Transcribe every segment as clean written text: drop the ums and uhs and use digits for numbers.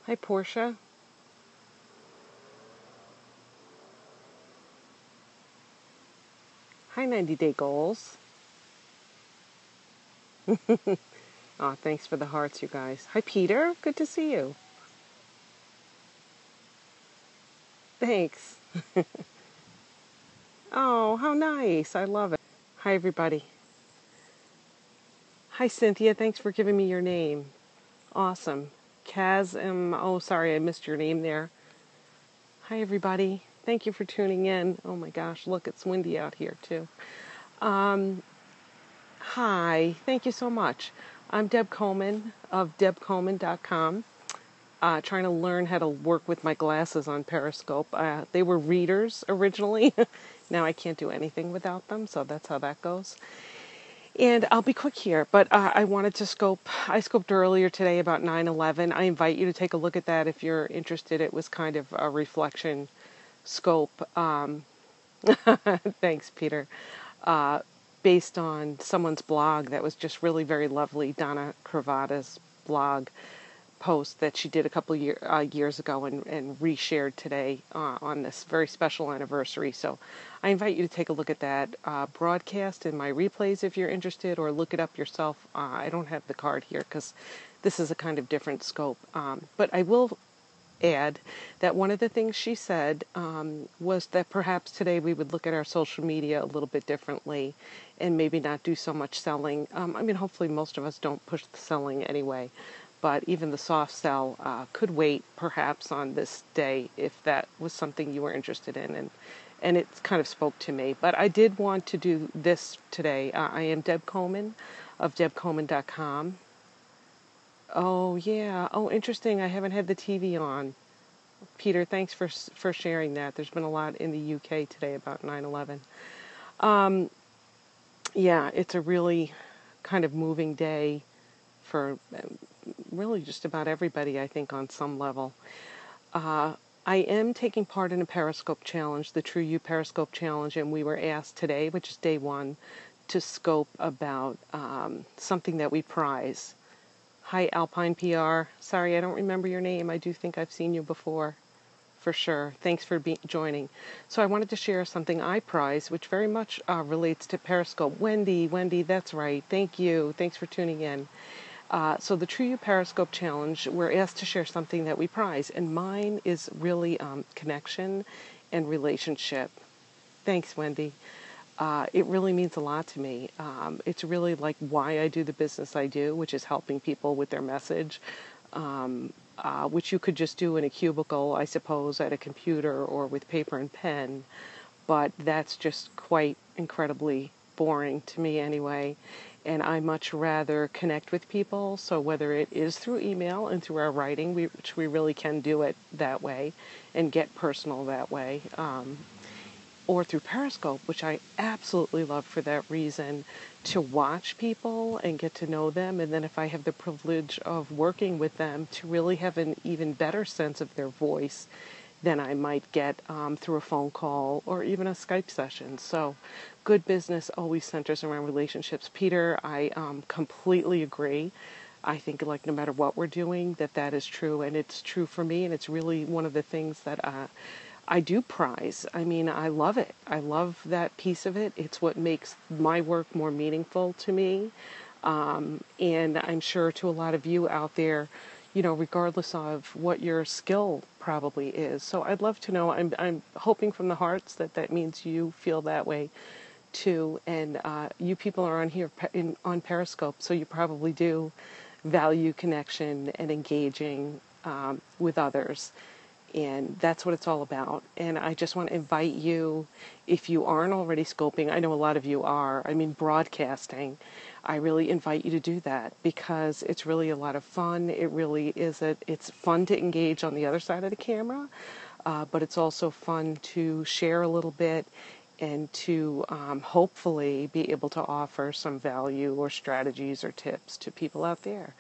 Hi, Portia. Hi, 90 Day Goals. Aw, thanks for the hearts, you guys. Hi, Peter. Good to see you. Thanks. Oh, how nice. I love it. Hi, everybody. Hi, Cynthia. Thanks for giving me your name. Awesome. Kaz, oh, sorry, I missed your name there. Hi, everybody. Thank you for tuning in. Oh, my gosh, look, it's windy out here, too. Um, Hi. Thank you so much. I'm Deb Coleman of debcoleman.com. Trying to learn how to work with my glasses on Periscope. They were readers originally. Now I can't do anything without them, so that's how that goes. And I'll be quick here, but I wanted to scope. I scoped earlier today about 9/11. I invite you to take a look at that if you're interested. It was kind of a reflection scope. Thanks, Peter. Uh, Based on someone's blog that was just really very lovely, Donna Cravata's blog post that she did a couple years ago and reshared today on this very special anniversary. So I invite you to take a look at that broadcast and my replays if you're interested, or look it up yourself. I don't have the card here because this is a kind of different scope. But I will add that one of the things she said was that perhaps today we would look at our social media a little bit differently and maybe not do so much selling. I mean, hopefully most of us don't push the selling anyway, but even the soft sell could wait perhaps on this day if that was something you were interested in. And it kind of spoke to me. But I did want to do this today. I am Deb Coleman of debcoleman.com. Oh, yeah. Oh, interesting. I haven't had the TV on. Peter, thanks for sharing that. There's been a lot in the UK today about 9/11. Um, yeah, it's a really kind of moving day for really just about everybody, I think, on some level. Uh, I am taking part in a Periscope challenge, the True You Periscope challenge, and we were asked today, which is day one, to scope about something that we prize. Hi, Alpine PR. Sorry, I don't remember your name. I do think I've seen you before. For sure. Thanks for joining. So I wanted to share something I prize, which very much relates to Periscope. Wendy, that's right. Thank you. Thanks for tuning in. So the True You Periscope Challenge, we're asked to share something that we prize, and mine is really connection and relationship. Thanks, Wendy. It really means a lot to me. It's really like why I do the business I do, which is helping people with their message, which you could just do in a cubicle, I suppose, at a computer or with paper and pen. But that's just quite incredibly boring to me anyway. And I much rather connect with people. So whether it is through email and through our writing, which we really can do it that way and get personal that way, or through Periscope, which I absolutely love for that reason, to watch people and get to know them. And then if I have the privilege of working with them, to really have an even better sense of their voice than I might get through a phone call or even a Skype session. So good business always centers around relationships. Peter, I completely agree. I think like no matter what we're doing, that is true. And it's true for me. And it's really one of the things that I do prize. I mean, I love it. I love that piece of it. It's what makes my work more meaningful to me. And I'm sure to a lot of you out there, you know, regardless of what your skill probably is. So I'd love to know, I'm hoping from the hearts that means you feel that way too. And you people are on here on Periscope, so you probably do value connection and engaging with others. And that's what it's all about. And I just want to invite you, if you aren't already scoping, I know a lot of you are, I mean broadcasting, I really invite you to do that because it's really a lot of fun. It really is, it's fun to engage on the other side of the camera, but it's also fun to share a little bit and to hopefully be able to offer some value or strategies or tips to people out there.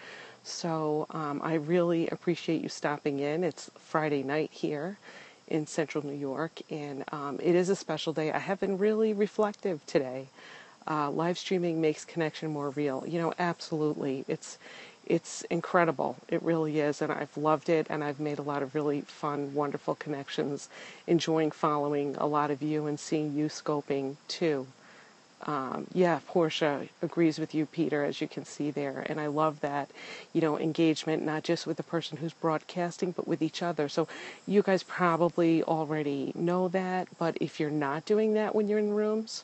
So I really appreciate you stopping in. It's Friday night here in Central New York, and it is a special day. I have been really reflective today. Live streaming makes connection more real. You know, absolutely. It's incredible. It really is. And I've loved it. And I've made a lot of really fun, wonderful connections, enjoying following a lot of you and seeing you scoping too. Yeah, Portia agrees with you, Peter, as you can see there. And I love that, engagement, not just with the person who's broadcasting, but with each other. So you guys probably already know that, but if you're not doing that when you're in rooms,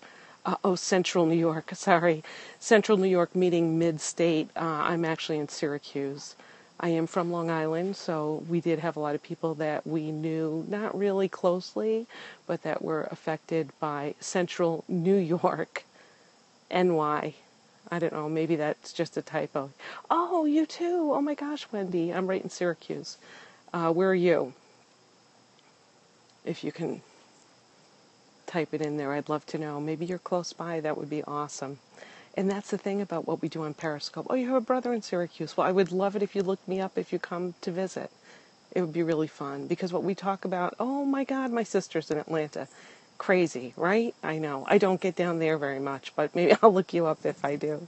Central New York, sorry. Central New York meeting mid-state. I'm actually in Syracuse. I am from Long Island, so we did have a lot of people that we knew, not really closely, but that were affected by Central New York, NY. I don't know, maybe that's just a typo. Oh, you too. Oh my gosh, Wendy. I'm right in Syracuse. Where are you? If you can type it in there, I'd love to know. Maybe you're close by. That would be awesome. And that's the thing about what we do on Periscope. Oh, you have a brother in Syracuse. Well, I would love it if you looked me up if you come to visit. It would be really fun because what we talk about, oh my God, my sister's in Atlanta. Crazy, right? I know. I don't get down there very much, but maybe I'll look you up if I do.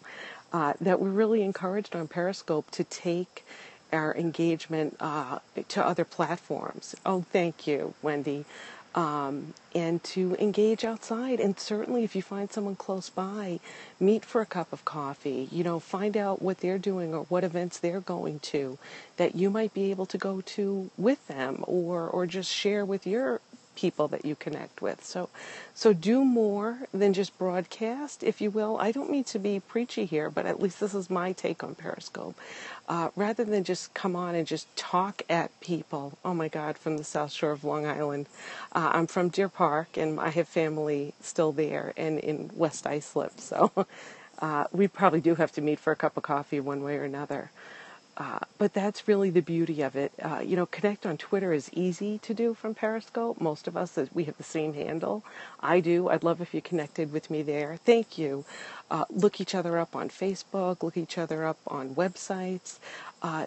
That we're really encouraged on Periscope to take our engagement to other platforms. Oh, thank you, Wendy. And to engage outside. And certainly if you find someone close by, meet for a cup of coffee, find out what they're doing or what events they're going to that you might be able to go to with them or just share with your people that you connect with. So do more than just broadcast, if you will. I don't mean to be preachy here, but at least this is my take on Periscope. Rather than just come on and just talk at people. Oh my God, from the South Shore of Long Island. I'm from Deer Park, and I have family still there and in West Islip. So we probably do have to meet for a cup of coffee one way or another. But that's really the beauty of it. Connect on Twitter is easy to do from Periscope. Most of us, we have the same handle. I do. I'd love if you connected with me there. Thank you. Look each other up on Facebook. Look each other up on websites.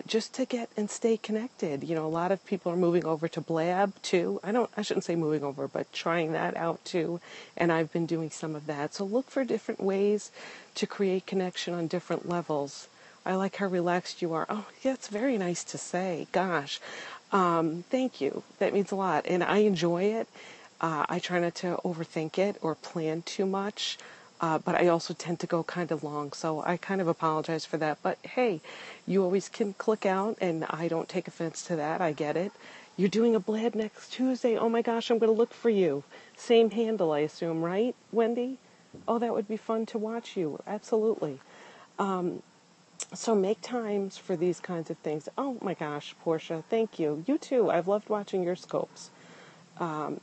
Just to get and stay connected. A lot of people are moving over to Blab too. I shouldn't say moving over, but trying that out too. And I've been doing some of that. So look for different ways to create connection on different levels. I like how relaxed you are. Oh, yeah, it's very nice to say. Gosh, thank you. That means a lot. And I enjoy it. I try not to overthink it or plan too much. But I also tend to go kind of long. So I kind of apologize for that. But hey, you always can click out, and I don't take offense to that. I get it. You're doing a blab next Tuesday. Oh my gosh, I'm going to look for you. Same handle, I assume, right, Wendy? Oh, that would be fun to watch you. Absolutely. So make times for these kinds of things. Oh my gosh, Portia, thank you. You too. I've loved watching your scopes.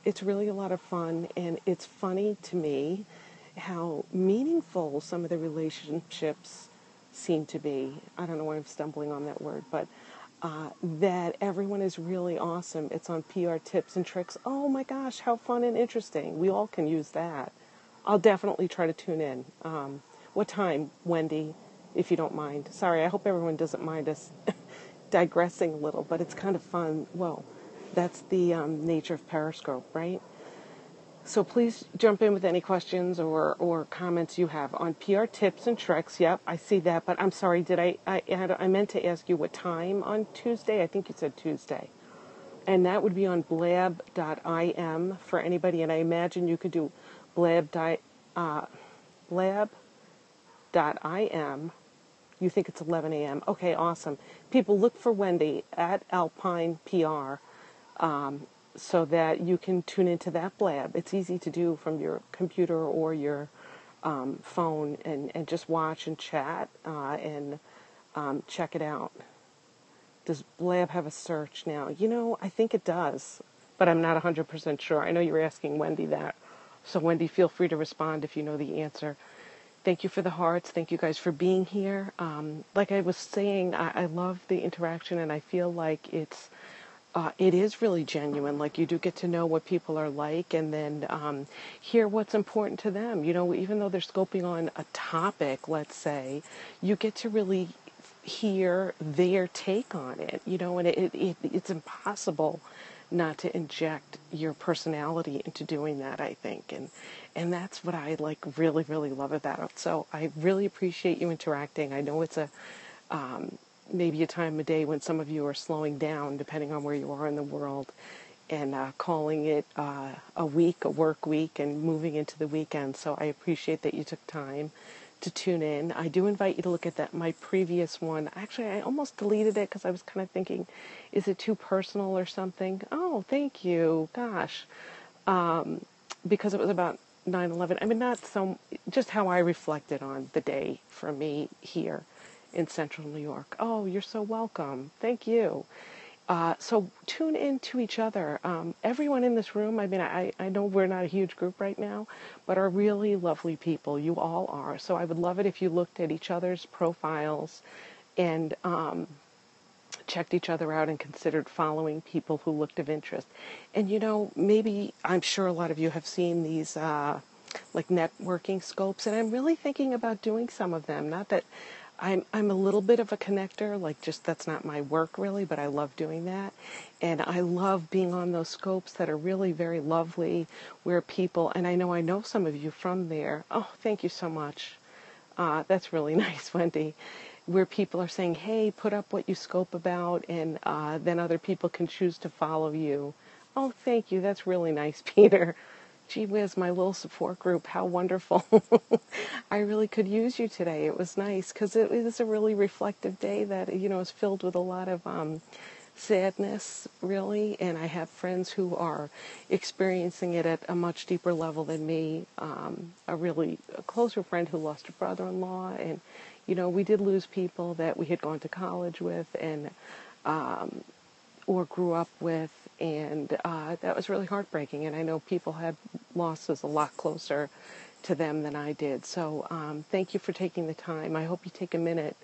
It's really a lot of fun, and it's funny to me how meaningful some of the relationships seem to be. I don't know why I'm stumbling on that word, but that everyone is really awesome. It's on PR tips and tricks. Oh my gosh, how fun and interesting. We all can use that. I'll definitely try to tune in. What time, Wendy, if you don't mind? Sorry, I hope everyone doesn't mind us digressing a little, but it's kind of fun. Well, that's the nature of Periscope, right? So please jump in with any questions or comments you have on PR tips and tricks. Yep, I see that, but I'm sorry, did I meant to ask you what time on Tuesday? I think you said Tuesday. And that would be on blab.im for anybody, and I imagine you could do blab.im. You think it's 11 a.m. Okay, awesome. People, look for Wendy at Alpine PR so that you can tune into that blab. It's easy to do from your computer or your phone and just watch and chat and check it out. Does Blab have a search now? I think it does, but I'm not 100% sure. I know you were asking Wendy that. So, Wendy, feel free to respond if you know the answer. Thank you for the hearts. Thank you guys for being here. Like I was saying, I love the interaction, and I feel like it is really genuine. Like you do get to know what people are like, and then hear what's important to them. Even though they're scoping on a topic, let's say, you get to really hear their take on it. And it's impossible not to inject your personality into doing that, I think. And that's what I really, really love about it. So I really appreciate you interacting. I know it's maybe a time of day when some of you are slowing down, depending on where you are in the world, and calling it a week, a work week, and moving into the weekend. So I appreciate that you took time to tune in. I do invite you to look at my previous one. Actually, I almost deleted it because I was kind of thinking, is it too personal or something? Oh, thank you. Gosh. Because it was about 9/11. I mean, not so, just how I reflected on the day for me here in central New York. Oh, you're so welcome. Thank you. So tune in to each other. Everyone in this room, I mean, I know we're not a huge group right now, but are really lovely people. You all are. So I would love it if you looked at each other's profiles and checked each other out and considered following people who looked of interest. And maybe I'm sure a lot of you have seen these like networking scopes, and I'm really thinking about doing some of them. Not that I'm a little bit of a connector, like just that's not my work really, but I love doing that. And I love being on those scopes that are really very lovely, where people, and I know some of you from there. Oh, thank you so much. That's really nice, Wendy. Where people are saying, hey, put up what you scope about, and then other people can choose to follow you. Oh, thank you. That's really nice, Peter. Gee whiz, my little support group. How wonderful. I really could use you today. It was nice because it is a really reflective day that, is filled with a lot of sadness, really. And I have friends who are experiencing it at a much deeper level than me. A closer friend who lost her brother-in-law, and we did lose people that we had gone to college with and or grew up with, and that was really heartbreaking. And I know people had losses a lot closer to them than I did. So thank you for taking the time. I hope you take a minute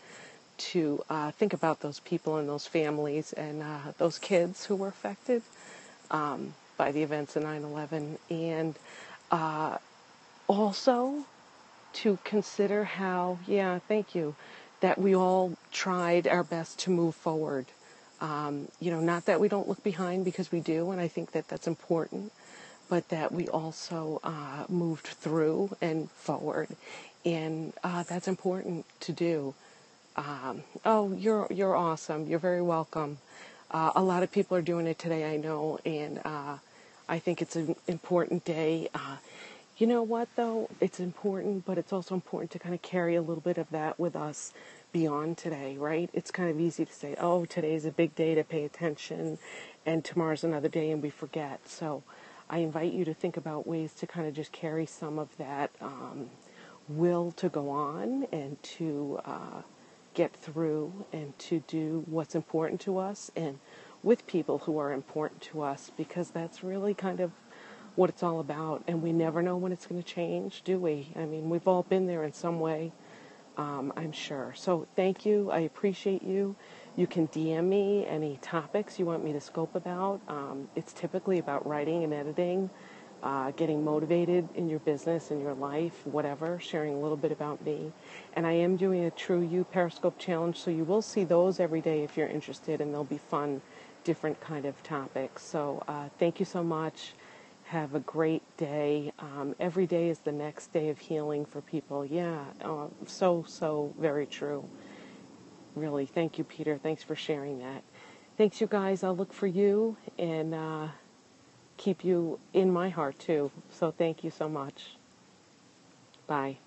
to think about those people and those families and those kids who were affected by the events of 9/11, and also to consider how, thank you, that we all tried our best to move forward. Not that we don't look behind, because we do, and I think that that's important, but that we also moved through and forward, and that's important to do. Oh, you're awesome. You're very welcome. A lot of people are doing it today, I know, and I think it's an important day. You know what, though? It's important, but it's also important to kind of carry a little bit of that with us beyond today, right? It's kind of easy to say, oh, today's a big day to pay attention, and tomorrow's another day, and we forget. So I invite you to think about ways to kind of just carry some of that will to go on and to get through and to do what's important to us and with people who are important to us, because that's really kind of what it's all about. And we never know when it's going to change, do we? I mean, we've all been there in some way, I'm sure. So thank you. I appreciate you. You can DM me any topics you want me to scope about. It's typically about writing and editing, getting motivated in your business, in your life, whatever, sharing a little bit about me. And I am doing a True You Periscope challenge, so you will see those every day if you're interested, and they'll be fun, different kind of topics. So thank you so much. Have a great day. Every day is the next day of healing for people. Yeah, so very true. Really, thank you, Peter. Thanks for sharing that. Thanks, you guys. I'll look for you and keep you in my heart, too. So thank you so much. Bye.